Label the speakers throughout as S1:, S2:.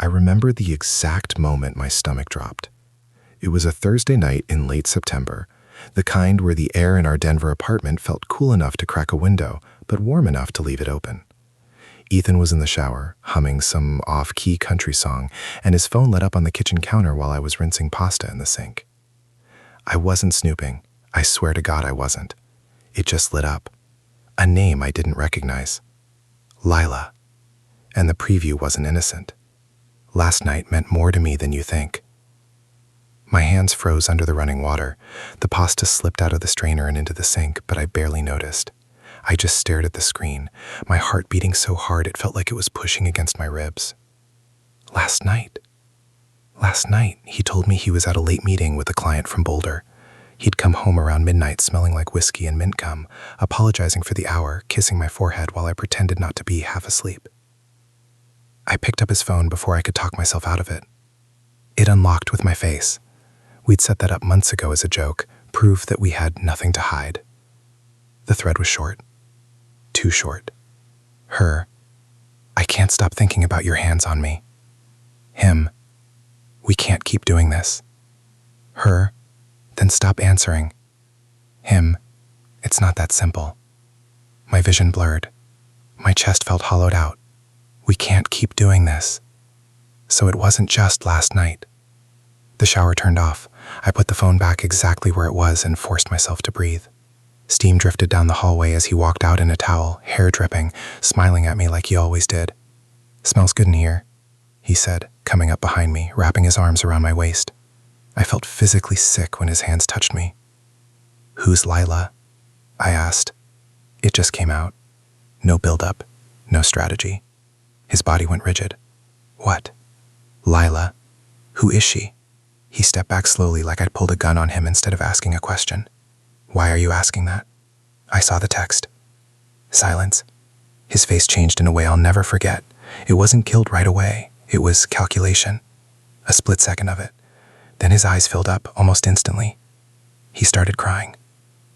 S1: I remember the exact moment my stomach dropped. It was a Thursday night in late September, the kind where the air in our Denver apartment felt cool enough to crack a window, but warm enough to leave it open. Ethan was in the shower, humming some off-key country song, and his phone lit up on the kitchen counter while I was rinsing pasta in the sink. I wasn't snooping. I swear to God I wasn't. It just lit up. A name I didn't recognize. Lila. And the preview wasn't innocent. Last night meant more to me than you think. My hands froze under the running water. The pasta slipped out of the strainer and into the sink, but I barely noticed. I just stared at the screen, my heart beating so hard it felt like it was pushing against my ribs. Last night, he told me he was at a late meeting with a client from Boulder. He'd come home around midnight smelling like whiskey and mint gum, apologizing for the hour, kissing my forehead while I pretended not to be half asleep. I picked up his phone before I could talk myself out of it. It unlocked with my face. We'd set that up months ago as a joke, proof that we had nothing to hide. The thread was short. Too short. Her. I can't stop thinking about your hands on me. Him. We can't keep doing this. Her. Then stop answering. Him. It's not that simple. My vision blurred. My chest felt hollowed out. We can't keep doing this. So it wasn't just last night. The shower turned off. I put the phone back exactly where it was and forced myself to breathe. Steam drifted down the hallway as he walked out in a towel, hair dripping, smiling at me like he always did. "Smells good in here," he said, coming up behind me, wrapping his arms around my waist. I felt physically sick when his hands touched me. "Who's Lila?" I asked. It just came out. No build-up, no strategy. His body went rigid. "What? Lila? Who is she?" He stepped back slowly like I'd pulled a gun on him instead of asking a question. "Why are you asking that?" I saw the text. Silence. His face changed in a way I'll never forget. It wasn't killed right away. It was calculation. A split second of it. Then his eyes filled up almost instantly. He started crying.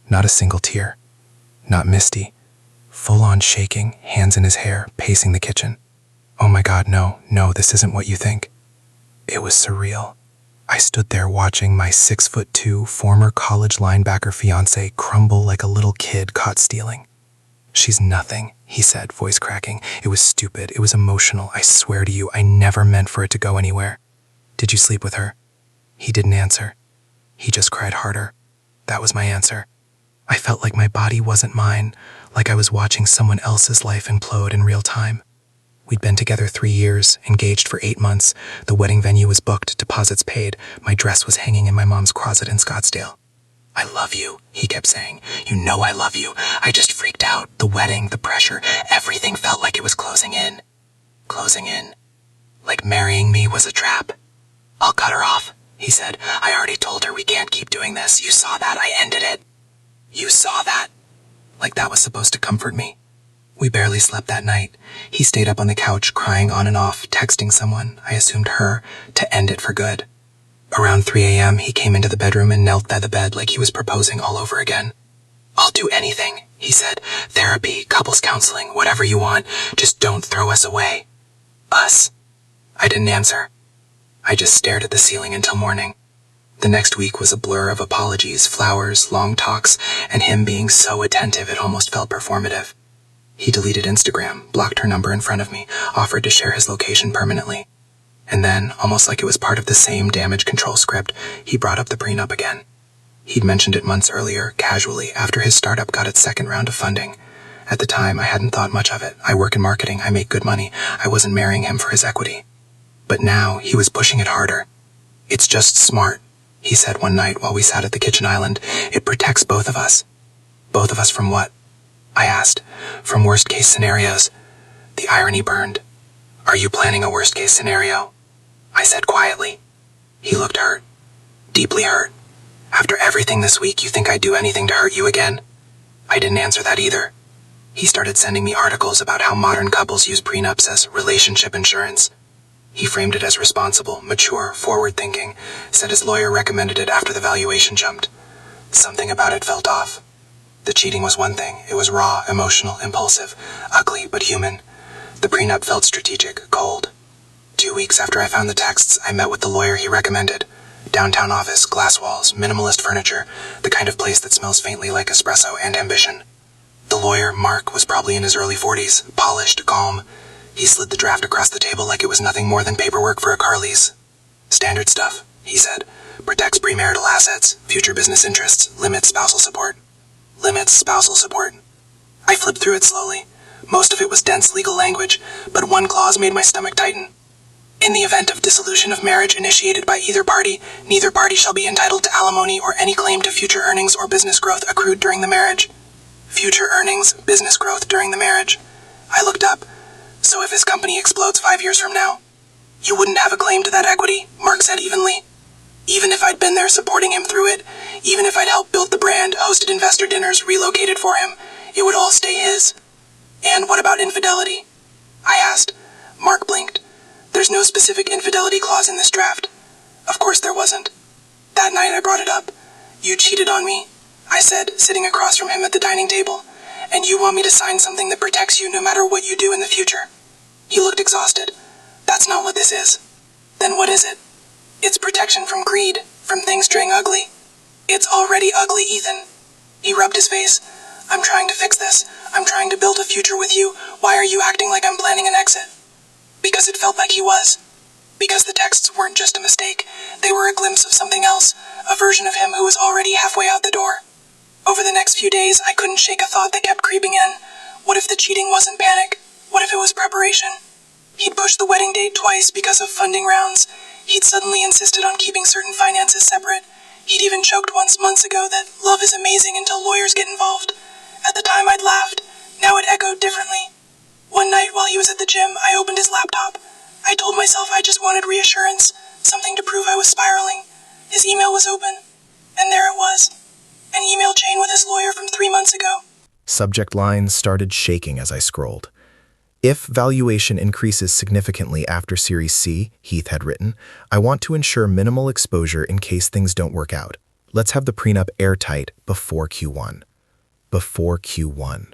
S1: Not a single tear. Not misty. Full-on shaking, hands in his hair, pacing the kitchen. "Oh my God, no, this isn't what you think." It was surreal. I stood there watching my 6'2" former college linebacker fiancé crumble like a little kid caught stealing. "She's nothing," he said, voice cracking. "It was stupid. It was emotional. I swear to you, I never meant for it to go anywhere." "Did you sleep with her?" He didn't answer. He just cried harder. That was my answer. I felt like my body wasn't mine, like I was watching someone else's life implode in real time. We'd been together 3 years, engaged for 8 months. The wedding venue was booked, deposits paid. My dress was hanging in my mom's closet in Scottsdale. "I love you," he kept saying. "You know I love you." I just freaked out. The wedding, the pressure, everything felt like it was closing in. Closing in. Like marrying me was a trap. "I'll cut her off," he said. "I already told her we can't keep doing this. You saw that. I ended it." "You saw that?" Like that was supposed to comfort me. We barely slept that night. He stayed up on the couch, crying on and off, texting someone, I assumed her, to end it for good. Around 3 a.m., he came into the bedroom and knelt by the bed like he was proposing all over again. "I'll do anything," he said. "Therapy, couples counseling, whatever you want. Just don't throw us away." "Us?" I didn't answer. I just stared at the ceiling until morning. The next week was a blur of apologies, flowers, long talks, and him being so attentive it almost felt performative. He deleted Instagram, blocked her number in front of me, offered to share his location permanently. And then, almost like it was part of the same damage control script, he brought up the prenup again. He'd mentioned it months earlier, casually, after his startup got its second round of funding. At the time, I hadn't thought much of it. I work in marketing, I make good money. I wasn't marrying him for his equity. But now, he was pushing it harder. "It's just smart," he said one night while we sat at the kitchen island. "It protects both of us." "Both of us from what?" I asked. "From worst-case scenarios." The irony burned. "Are you planning a worst-case scenario?" I said quietly. He looked hurt. Deeply hurt. "After everything this week, you think I'd do anything to hurt you again?" I didn't answer that either. He started sending me articles about how modern couples use prenups as relationship insurance. He framed it as responsible, mature, forward-thinking, said his lawyer recommended it after the valuation jumped. Something about it felt off. The cheating was one thing. It was raw, emotional, impulsive, ugly, but human. The prenup felt strategic, cold. 2 weeks after I found the texts, I met with the lawyer he recommended. Downtown office, glass walls, minimalist furniture, the kind of place that smells faintly like espresso and ambition. The lawyer, Mark, was probably in his early 40s, polished, calm. He slid the draft across the table like it was nothing more than paperwork for a car lease. Standard stuff, he said. Protects premarital assets, future business interests, limits spousal support. Limits spousal support. I flipped through it slowly. Most of it was dense legal language, but one clause made my stomach tighten. In the event of dissolution of marriage initiated by either party, neither party shall be entitled to alimony or any claim to future earnings or business growth accrued during the marriage. Future earnings, business growth during the marriage. I looked up. So if his company explodes 5 years from now, you wouldn't have a claim to that equity, Mark said evenly. Even if I'd been there supporting him through it, even if I'd helped build the brand, hosted investor dinners, relocated for him, it would all stay his. And what about infidelity? I asked. Mark blinked. There's no specific infidelity clause in this draft. Of course there wasn't. That night I brought it up. You cheated on me, I said, sitting across from him at the dining table. And you want me to sign something that protects you no matter what you do in the future. He looked exhausted. That's not what this is. Then what is it? It's protection from greed, from things turning ugly. It's already ugly, Ethan. He rubbed his face. I'm trying to fix this. I'm trying to build a future with you. Why are you acting like I'm planning an exit? Because it felt like he was. Because the texts weren't just a mistake. They were a glimpse of something else, a version of him who was already halfway out the door. Over the next few days, I couldn't shake a thought that kept creeping in. What if the cheating wasn't panic? What if it was preparation? He'd pushed the wedding date twice because of funding rounds. He'd suddenly insisted on keeping certain finances separate. He'd even joked once months ago that love is amazing until lawyers get involved. At the time I'd laughed. Now it echoed differently. One night while he was at the gym, I opened his laptop. I told myself I just wanted reassurance, something to prove I was spiraling. His email was open. And there it was. An email chain with his lawyer from 3 months ago.
S2: Subject lines started shaking as I scrolled. If valuation increases significantly after Series C, Heath had written, I want to ensure minimal exposure in case things don't work out. Let's have the prenup airtight before Q1. Before Q1.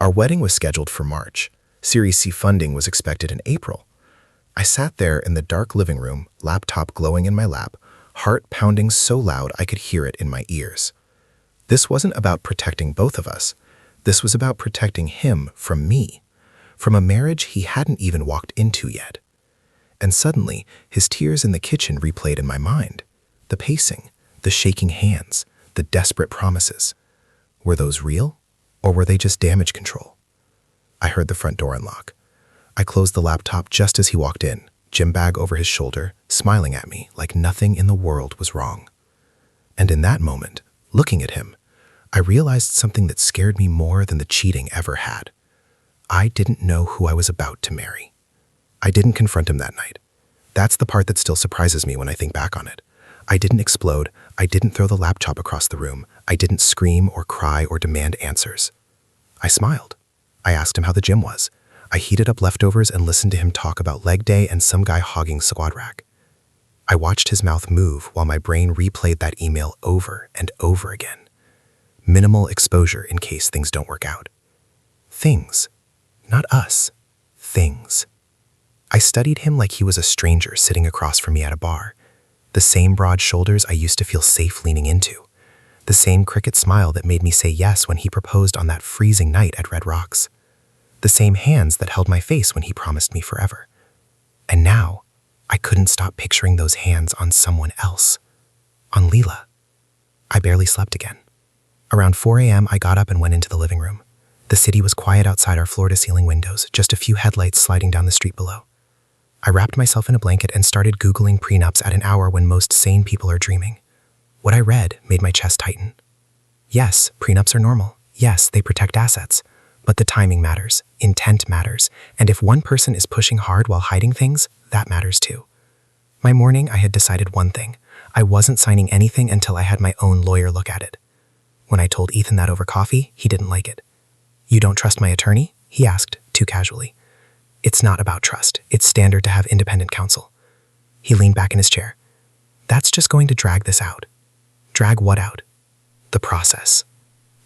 S2: Our wedding was scheduled for March. Series C funding was expected in April. I sat there in the dark living room, laptop glowing in my lap, heart pounding so loud I could hear it in my ears. This wasn't about protecting both of us. This was about protecting him from me, from a marriage he hadn't even walked into yet. And suddenly, his tears in the kitchen replayed in my mind. The pacing, the shaking hands, the desperate promises. Were those real, or were they just damage control? I heard the front door unlock. I closed the laptop just as he walked in, gym bag over his shoulder, smiling at me like nothing in the world was wrong. And in that moment, looking at him, I realized something that scared me more than the cheating ever had. I didn't know who I was about to marry. I didn't confront him that night. That's the part that still surprises me when I think back on it. I didn't explode. I didn't throw the laptop across the room. I didn't scream or cry or demand answers. I smiled. I asked him how the gym was. I heated up leftovers and listened to him talk about leg day and some guy hogging squat rack. I watched his mouth move while my brain replayed that email over and over again. Minimal exposure in case things don't work out. Things. Not us. Things. I studied him like he was a stranger sitting across from me at a bar. The same broad shoulders I used to feel safe leaning into. The same cricket smile that made me say yes when he proposed on that freezing night at Red Rocks. The same hands that held my face when he promised me forever. And now, I couldn't stop picturing those hands on someone else. On Leela. I barely slept again. Around 4 a.m., I got up and went into the living room. The city was quiet outside our floor-to-ceiling windows, just a few headlights sliding down the street below. I wrapped myself in a blanket and started Googling prenups at an hour when most sane people are dreaming. What I read made my chest tighten. Yes, prenups are normal. Yes, they protect assets. But the timing matters, intent matters, and if one person is pushing hard while hiding things, that matters too. My morning, I had decided one thing. I wasn't signing anything until I had my own lawyer look at it. When I told Ethan that over coffee, he didn't like it. You don't trust my attorney? He asked, too casually. It's not about trust. It's standard to have independent counsel. He leaned back in his chair. That's just going to drag this out. Drag what out? The process.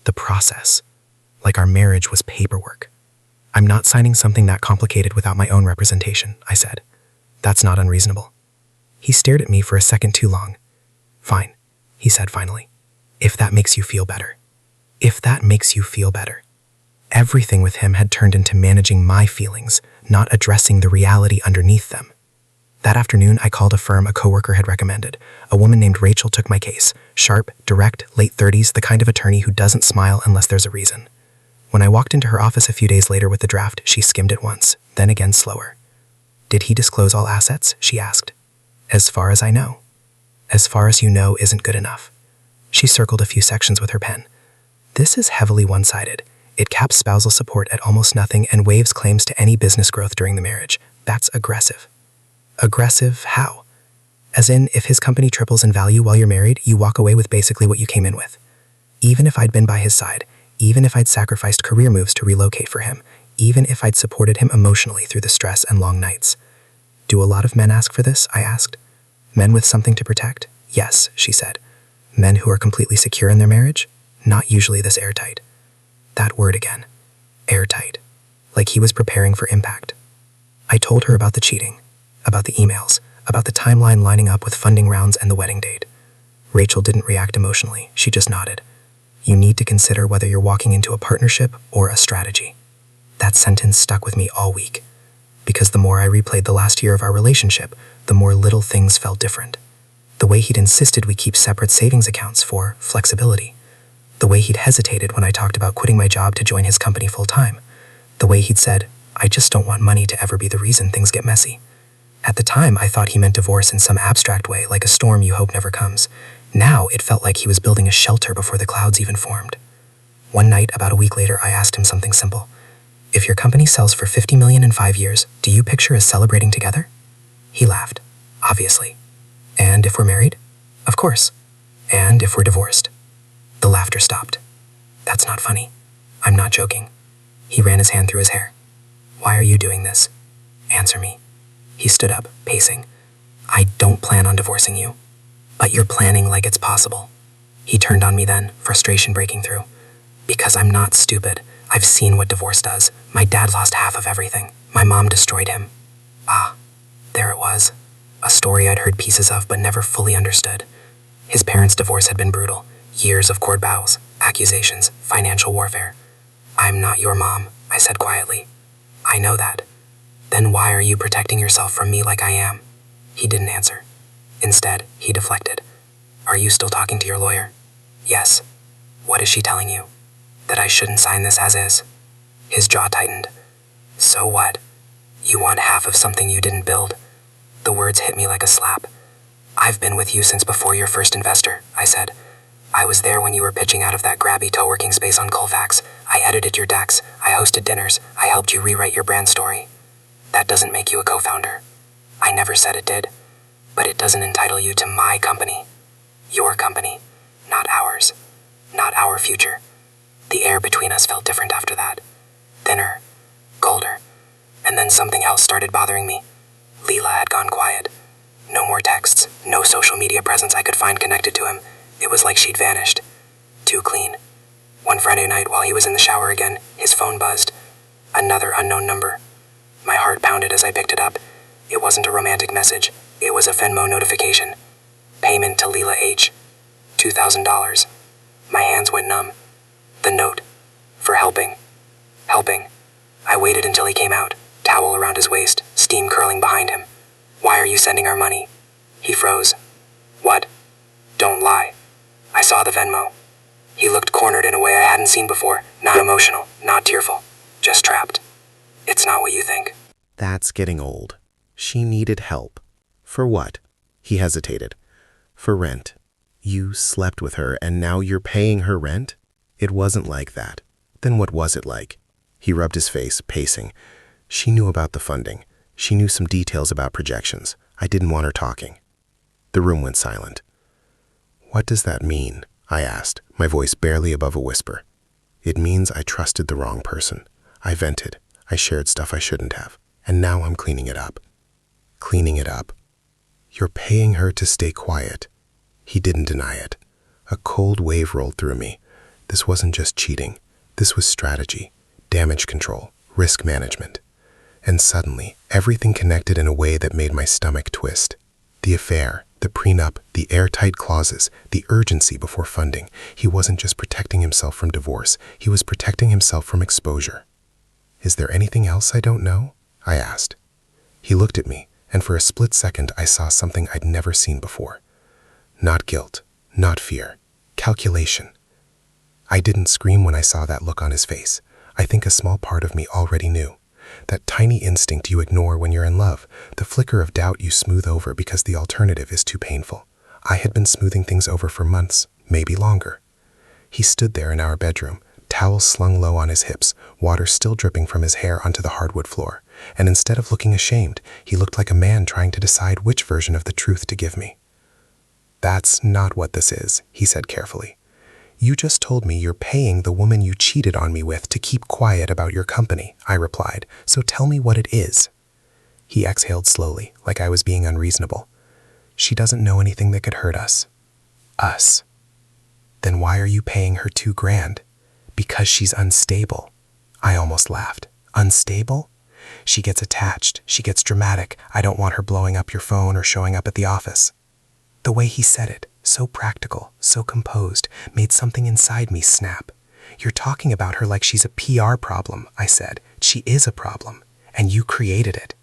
S2: The process. Like our marriage was paperwork. I'm not signing something that complicated without my own representation, I said. That's not unreasonable. He stared at me for a second too long. Fine, he said finally. If that makes you feel better. If that makes you feel better. Everything with him had turned into managing my feelings, not addressing the reality underneath them. That afternoon, I called a firm a coworker had recommended. A woman named Rachel took my case. Sharp, direct, late 30s, the kind of attorney who doesn't smile unless there's a reason. When I walked into her office a few days later with the draft, she skimmed it once, then again slower. Did he disclose all assets? She asked. As far as I know. As far as you know isn't good enough. She circled a few sections with her pen. This is heavily one-sided. It caps spousal support at almost nothing and waives claims to any business growth during the marriage. That's aggressive. Aggressive how? As in, if his company triples in value while you're married, you walk away with basically what you came in with. Even if I'd been by his side, even if I'd sacrificed career moves to relocate for him, even if I'd supported him emotionally through the stress and long nights. Do a lot of men ask for this? I asked. Men with something to protect? Yes, she said. Men who are completely secure in their marriage? Not usually this airtight. That word again. Airtight. Like he was preparing for impact. I told her about the cheating, about the emails, about the timeline lining up with funding rounds and the wedding date. Rachel didn't react emotionally. She just nodded. You need to consider whether you're walking into a partnership or a strategy. That sentence stuck with me all week. Because the more I replayed the last year of our relationship, the more little things felt different. The way he'd insisted we keep separate savings accounts for flexibility. The way he'd hesitated when I talked about quitting my job to join his company full-time. The way he'd said, I just don't want money to ever be the reason things get messy. At the time, I thought he meant divorce in some abstract way, like a storm you hope never comes. Now, it felt like he was building a shelter before the clouds even formed. One night, about a week later, I asked him something simple. If your company sells for $50 million in 5 years, do you picture us celebrating together? He laughed. Obviously. And if we're married? Of course. And if we're divorced? The laughter stopped. That's not funny. I'm not joking. He ran his hand through his hair. Why are you doing this? Answer me. He stood up, pacing. I don't plan on divorcing you. But you're planning like it's possible. He turned on me then, frustration breaking through. Because I'm not stupid. I've seen what divorce does. My dad lost half of everything. My mom destroyed him. Ah, there it was. A story I'd heard pieces of but never fully understood. His parents' divorce had been brutal. Years of court battles, accusations, financial warfare. I'm not your mom, I said quietly. I know that. Then why are you protecting yourself from me like I am? He didn't answer. Instead, he deflected. Are you still talking to your lawyer? Yes. What is she telling you? That I shouldn't sign this as is. His jaw tightened. So what? You want half of something you didn't build? The words hit me like a slap. I've been with you since before your first investor, I said. I was there when you were pitching out of that grabby co-working space on Colfax. I edited your decks. I hosted dinners. I helped you rewrite your brand story. That doesn't make you a co-founder. I never said it did. But it doesn't entitle you to my company. Your company, not ours. Not our future. The air between us felt different after that. Thinner. Colder. And then something else started bothering me. Leela had gone quiet. No more texts. No social media presence I could find connected to him. It was like she'd vanished. Too clean. One Friday night while he was in the shower again, his phone buzzed. Another unknown number. My heart pounded as I picked it up. It wasn't a romantic message. It was a Venmo notification. Payment to Leela H. $2,000. My hands went numb. The note. For helping. Helping. I waited until he came out, towel around his waist, steam curling behind him. Why are you sending our money? He froze. What? Don't lie. I saw the Venmo. He looked cornered in a way I hadn't seen before. Not emotional, not tearful. Just trapped. It's not what you think.
S1: That's getting old. She needed help. For what? He hesitated. For rent. You slept with her and now you're paying her rent? It wasn't like that. Then what was it like? He rubbed his face, pacing. She knew about the funding. She knew some details about projections. I didn't want her talking. The room went silent. What does that mean? I asked, my voice barely above a whisper. It means I trusted the wrong person. I vented. I shared stuff I shouldn't have. And now I'm cleaning it up. Cleaning it up. You're paying her to stay quiet. He didn't deny it. A cold wave rolled through me. This wasn't just cheating. This was strategy, damage control, risk management. And suddenly, everything connected in a way that made my stomach twist. The affair, the prenup, the airtight clauses, the urgency before funding. He wasn't just protecting himself from divorce, he was protecting himself from exposure. "Is there anything else I don't know?" I asked. He looked at me, and for a split second I saw something I'd never seen before. Not guilt, not fear, calculation. I didn't scream when I saw that look on his face. I think a small part of me already knew. That tiny instinct you ignore when you're in love, the flicker of doubt you smooth over because the alternative is too painful. I had been smoothing things over for months, maybe longer. He stood there in our bedroom, towels slung low on his hips, water still dripping from his hair onto the hardwood floor. And instead of looking ashamed, he looked like a man trying to decide which version of the truth to give me. "That's not what this is," he said carefully. "You just told me you're paying the woman you cheated on me with to keep quiet about your company," I replied, "so tell me what it is." He exhaled slowly, like I was being unreasonable. "She doesn't know anything that could hurt us." "Us? Then why are you paying her $2,000? "Because she's unstable." I almost laughed. "Unstable? She gets attached, she gets dramatic. I don't want her blowing up your phone or showing up at the office." The way he said it, so practical, so composed, made something inside me snap. "You're talking about her like she's a PR problem," I said. "She is a problem, and you created it."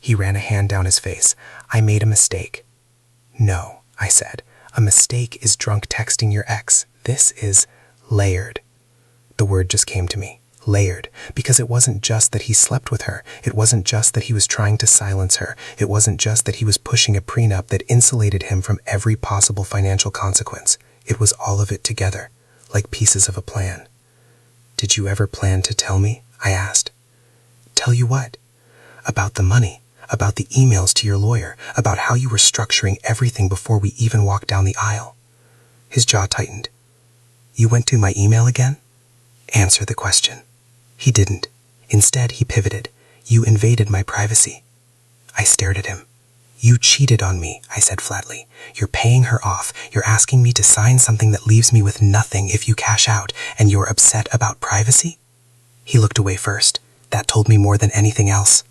S1: He ran a hand down his face. "I made a mistake." "No," I said. "A mistake is drunk texting your ex. This is layered." The word just came to me. Layered, because it wasn't just that he slept with her. It wasn't just that he was trying to silence her. It wasn't just that he was pushing a prenup that insulated him from every possible financial consequence. It was all of it together, like pieces of a plan. "Did you ever plan to tell me?" I asked. "Tell you what?" "About the money, about the emails to your lawyer, about how you were structuring everything before we even walked down the aisle." His jaw tightened. "You went to my email again?" "Answer the question." He didn't. Instead, he pivoted. "You invaded my privacy." I stared at him. "You cheated on me," I said flatly. "You're paying her off. You're asking me to sign something that leaves me with nothing if you cash out, and you're upset about privacy?" He looked away first. That told me more than anything else.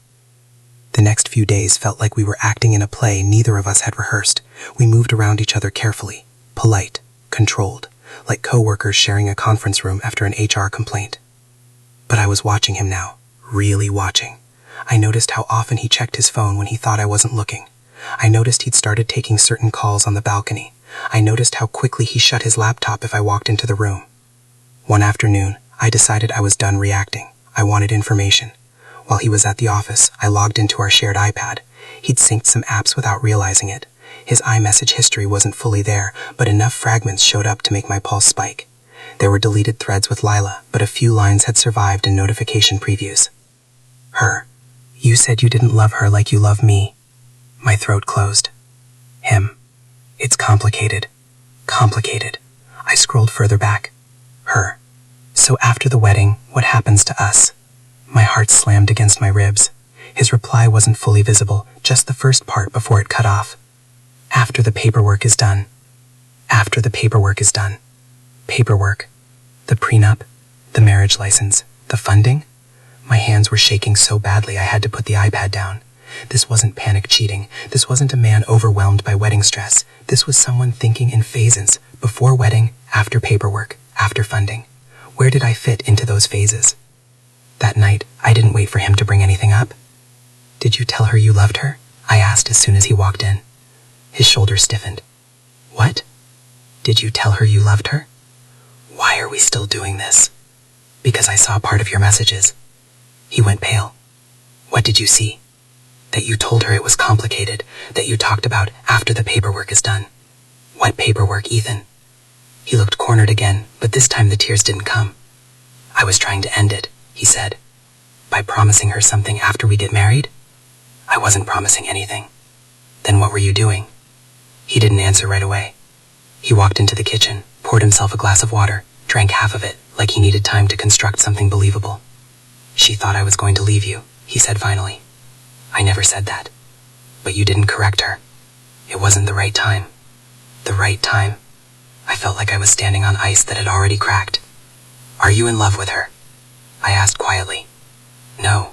S1: The next few days felt like we were acting in a play neither of us had rehearsed. We moved around each other carefully, polite, controlled, like co-workers sharing a conference room after an HR complaint. But I was watching him now, really watching. I noticed how often he checked his phone when he thought I wasn't looking. I noticed he'd started taking certain calls on the balcony. I noticed how quickly he shut his laptop if I walked into the room. One afternoon, I decided I was done reacting. I wanted information. While he was at the office, I logged into our shared iPad. He'd synced some apps without realizing it. His iMessage history wasn't fully there, but enough fragments showed up to make my pulse spike. There were deleted threads with Lila, but a few lines had survived in notification previews. "Her. You said you didn't love her like you love me." My throat closed. Him. "It's complicated. Complicated." I scrolled further back. Her. "So after the wedding, what happens to us?" My heart slammed against my ribs. His reply wasn't fully visible, just the first part before it cut off. "After the paperwork is done." After the paperwork is done. Paperwork. The prenup. The marriage license. The funding. My hands were shaking so badly I had to put the iPad down. This wasn't panic cheating. This wasn't a man overwhelmed by wedding stress. This was someone thinking in phases. Before wedding, after paperwork, after funding. Where did I fit into those phases? That night, I didn't wait for him to bring anything up. "Did you tell her you loved her?" I asked as soon as he walked in. His shoulders stiffened. "What? Did you tell her you loved her?" "Why are we still doing this?" "Because I saw part of your messages." He went pale. "What did you see?" "That you told her it was complicated, that you talked about after the paperwork is done." "What paperwork, Ethan?" He looked cornered again, but this time the tears didn't come. "I was trying to end it," he said. "By promising her something after we get married?" "I wasn't promising anything." "Then what were you doing?" He didn't answer right away. He walked into the kitchen, poured himself a glass of water, drank half of it, like he needed time to construct something believable. "She thought I was going to leave you," he said finally. "I never said that. But you didn't correct her. It wasn't the right time." The right time? I felt like I was standing on ice that had already cracked. "Are you in love with her?" I asked quietly. "No."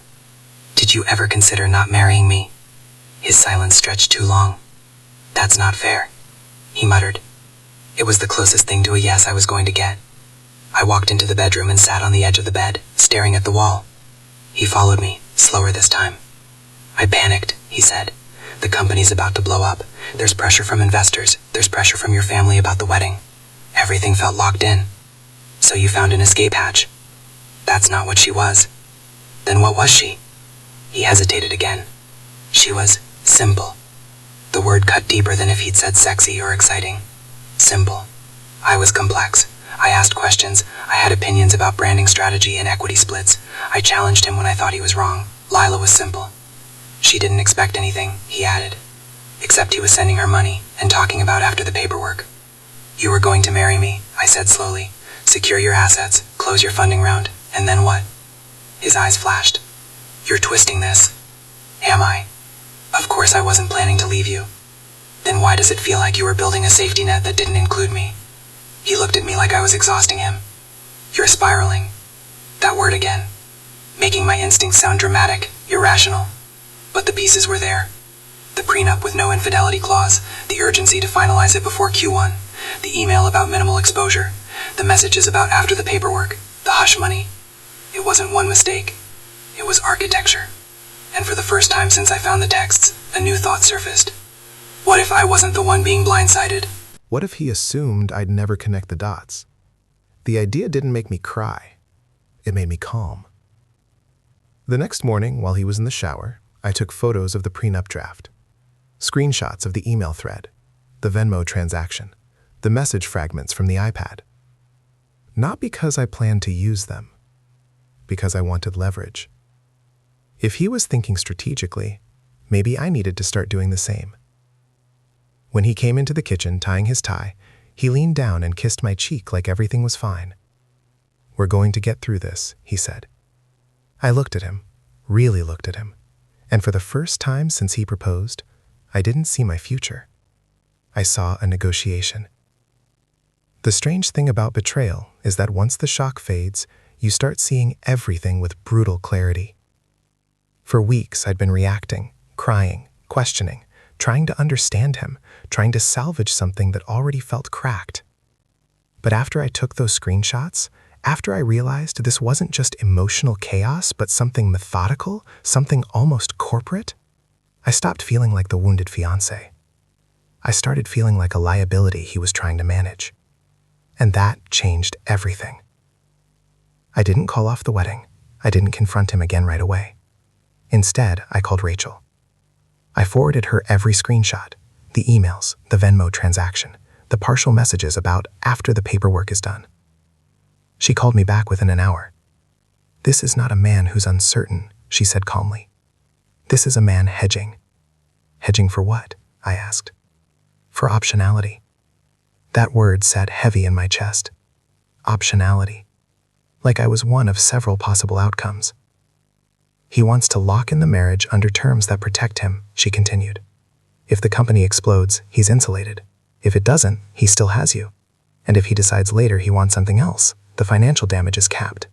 S3: Did you ever consider not marrying me? His silence stretched too long. That's not fair, he muttered. It was the closest thing to a yes I was going to get. I walked into the bedroom and sat on the edge of the bed, staring at the wall. He followed me, slower this time. I panicked, he said. The company's about to blow up. There's pressure from investors. There's pressure from your family about the wedding. Everything felt locked in. So you found an escape hatch. That's not what she was. Then what was she? He hesitated again. She was simple. The word cut deeper than if he'd said sexy or exciting. Simple. I was complex. I asked questions. I had opinions about branding strategy and equity splits. I challenged him when I thought he was wrong. Lila was simple. She didn't expect anything, he added. Except he was sending her money and talking about after the paperwork. You were going to marry me, I said slowly. Secure your assets, close your funding round, and then what? His eyes flashed. You're twisting this. Am I? Of course I wasn't planning to leave you. Then why does it feel like you were building a safety net that didn't include me? He looked at me like I was exhausting him. You're spiraling. That word again. Making my instincts sound dramatic, irrational. But the pieces were there. The prenup with no infidelity clause, the urgency to finalize it before Q1, the email about minimal exposure, the messages about after the paperwork, the hush money. It wasn't one mistake. It was architecture. And for the first time since I found the texts, a new thought surfaced. What if I wasn't the one being blindsided?
S1: What if he assumed I'd never connect the dots? The idea didn't make me cry. It made me calm. The next morning, while he was in the shower, I took photos of the prenup draft. Screenshots of the email thread, the Venmo transaction, the message fragments from the iPad. Not because I planned to use them, because I wanted leverage. If he was thinking strategically, maybe I needed to start doing the same. When he came into the kitchen tying his tie, he leaned down and kissed my cheek like everything was fine. We're going to get through this, he said. I looked at him, really looked at him, and for the first time since he proposed, I didn't see my future. I saw a negotiation. The strange thing about betrayal is that once the shock fades, you start seeing everything with brutal clarity. For weeks, I'd been reacting, crying, questioning, trying to understand him, trying to salvage something that already felt cracked. But after I took those screenshots, after I realized this wasn't just emotional chaos, but something methodical, something almost corporate, I stopped feeling like the wounded fiancé. I started feeling like a liability he was trying to manage. And that changed everything. I didn't call off the wedding. I didn't confront him again right away. Instead, I called Rachel. I forwarded her every screenshot, the emails, the Venmo transaction, the partial messages about after the paperwork is done. She called me back within an hour. This is not a man who's uncertain, she said calmly. This is a man hedging. Hedging for what? I asked. For optionality. That word sat heavy in my chest. Optionality. Like I was one of several possible outcomes. He wants to lock in the marriage under terms that protect him, she continued. If the company explodes, he's insulated. If it doesn't, he still has you. And if he decides later he wants something else, the financial damage is capped.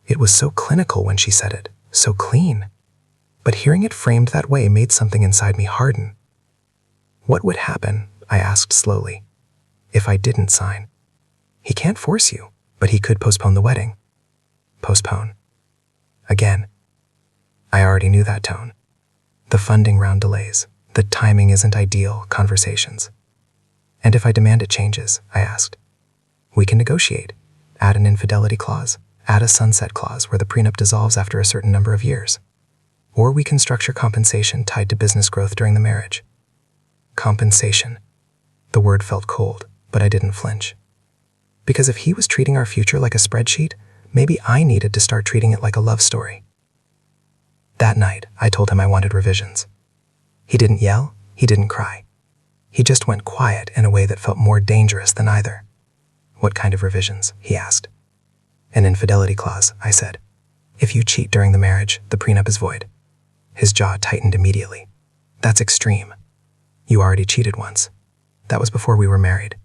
S1: It was so clinical when she said it, so clean. But hearing it framed that way made something inside me harden. What would happen, I asked slowly, if I didn't sign? He can't force you, but he could postpone the wedding. Postpone. Again. I already knew that tone. The funding round delays, the timing isn't ideal conversations. And if I demand it changes, I asked. We can negotiate. Add an infidelity clause. Add a sunset clause where the prenup dissolves after a certain number of years. Or we can structure compensation tied to business growth during the marriage. Compensation. The word felt cold, but I didn't flinch. Because if he was treating our future like a spreadsheet, maybe I needed to start treating it like a love story. That night, I told him I wanted revisions. He didn't yell, he didn't cry. He just went quiet in a way that felt more dangerous than either. What kind of revisions? He asked. An infidelity clause, I said. If you cheat during the marriage, the prenup is void. His jaw tightened immediately. That's extreme. You already cheated once. That was before we were married.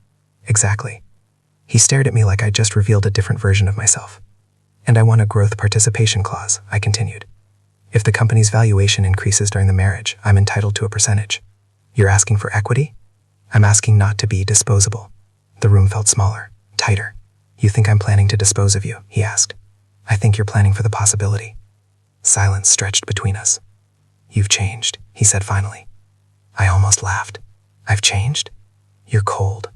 S1: Exactly. He stared at me like I just revealed a different version of myself. And I want a growth participation clause, I continued.
S3: If the company's valuation increases during the marriage, I'm entitled to a percentage. You're asking for equity? I'm asking not to be disposable. The room felt smaller, tighter. You think I'm planning to dispose of you? He asked. I think you're planning for the possibility. Silence stretched between us. You've changed, he said finally. I almost laughed. I've changed? You're cold.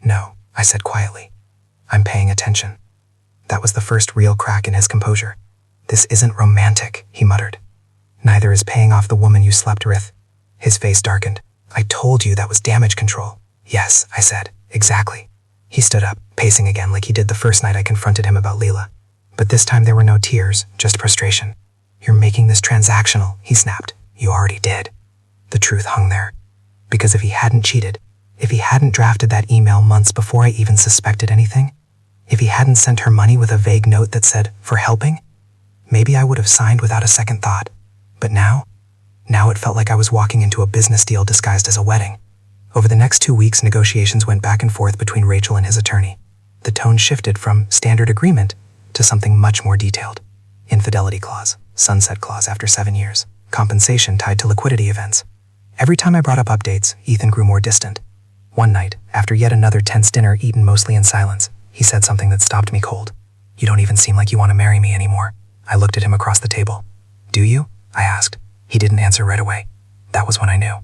S3: No, I said quietly. I'm paying attention. That was the first real crack in his composure. This isn't romantic, he muttered. Neither is paying off the woman you slept with. His face darkened. I told you that was damage control. Yes, I said. Exactly. He stood up, pacing again like he did the first night I confronted him about Leela. But this time there were no tears, just frustration. You're making this transactional, he snapped. You already did. The truth hung there. Because if he hadn't cheated, if he hadn't drafted that email months before I even suspected anything, if he hadn't sent her money with a vague note that said, for helping, maybe I would have signed without a second thought. But now it felt like I was walking into a business deal disguised as a wedding. Over the next 2 weeks, negotiations went back and forth between Rachel and his attorney. The tone shifted from standard agreement to something much more detailed. Infidelity clause, sunset clause after 7 years, compensation tied to liquidity events. Every time I brought up updates, Ethan grew more distant. One night, after yet another tense dinner eaten mostly in silence, he said something that stopped me cold. You don't even seem like you want to marry me anymore. I looked at him across the table. Do you? I asked. He didn't answer right away. That was when I knew.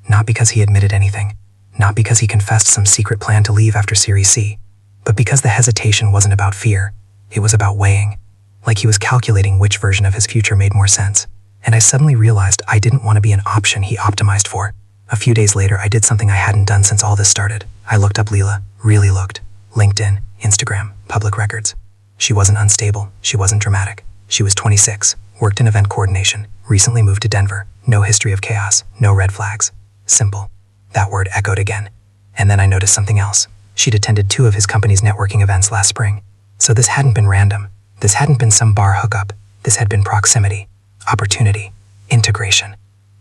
S3: Not because he admitted anything, not because he confessed some secret plan to leave after Series C, but because the hesitation wasn't about fear, it was about weighing, like he was calculating which version of his future made more sense. And I suddenly realized I didn't want to be an option he optimized for. A few days later, I did something I hadn't done since all this started. I looked up Leela, really looked. LinkedIn, Instagram, public records. She wasn't unstable, she wasn't dramatic. She was 26, worked in event coordination, recently moved to Denver, no history of chaos, no red flags. Simple. That word echoed again. And then I noticed something else. She'd attended 2 of his company's networking events last spring. So this hadn't been random. This hadn't been some bar hookup. This had been proximity, opportunity, integration.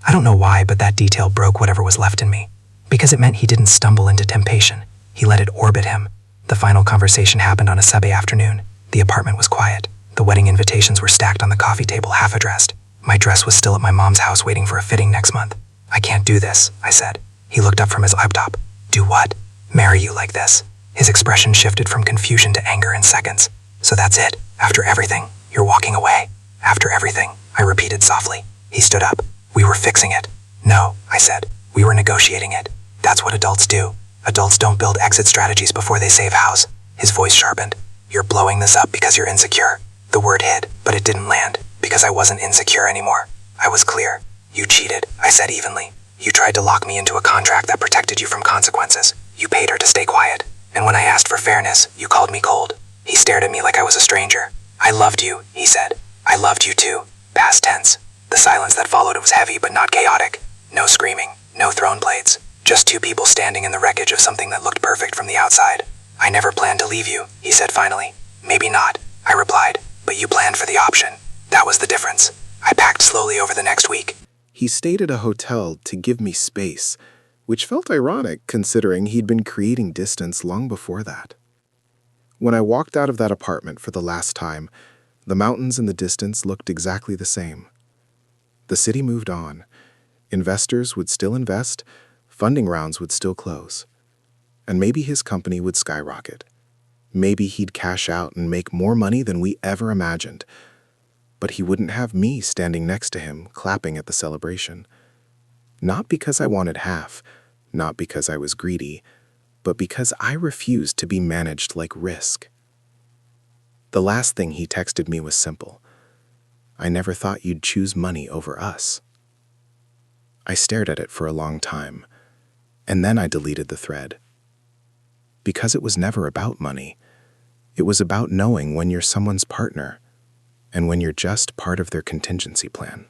S3: I don't know why, but that detail broke whatever was left in me. Because it meant he didn't stumble into temptation. He let it orbit him. The final conversation happened on a Sunday afternoon. The apartment was quiet. The wedding invitations were stacked on the coffee table, half addressed. My dress was still at my mom's house waiting for a fitting next month. I can't do this, I said. He looked up from his laptop. Do what? Marry you like this. His expression shifted from confusion to anger in seconds. So that's it. After everything, you're walking away. After everything, I repeated softly. He stood up. We were fixing it. No, I said. We were negotiating it. That's what adults do. Adults don't build exit strategies before they save house. His voice sharpened. You're blowing this up because you're insecure. The word hit, but it didn't land, because I wasn't insecure anymore. I was clear. You cheated, I said evenly. You tried to lock me into a contract that protected you from consequences. You paid her to stay quiet. And when I asked for fairness, you called me cold. He stared at me like I was a stranger. I loved you, he said. I loved you too. Past tense. The silence that followed was heavy but not chaotic. No screaming, no thrown blades. Just 2 people standing in the wreckage of something that looked perfect from the outside. I never planned to leave you, he said finally. Maybe not, I replied, but you planned for the option. That was the difference. I packed slowly over the next week.
S2: He stayed at a hotel to give me space, which felt ironic considering he'd been creating distance long before that. When I walked out of that apartment for the last time, the mountains in the distance looked exactly the same. The city moved on. Investors would still invest, funding rounds would still close. And maybe his company would skyrocket. Maybe he'd cash out and make more money than we ever imagined. But he wouldn't have me standing next to him, clapping at the celebration. Not because I wanted half, not because I was greedy, but because I refused to be managed like risk. The last thing he texted me was simple. I never thought you'd choose money over us. I stared at it for a long time, and then I deleted the thread. Because it was never about money. It was about knowing when you're someone's partner, and when you're just part of their contingency plan.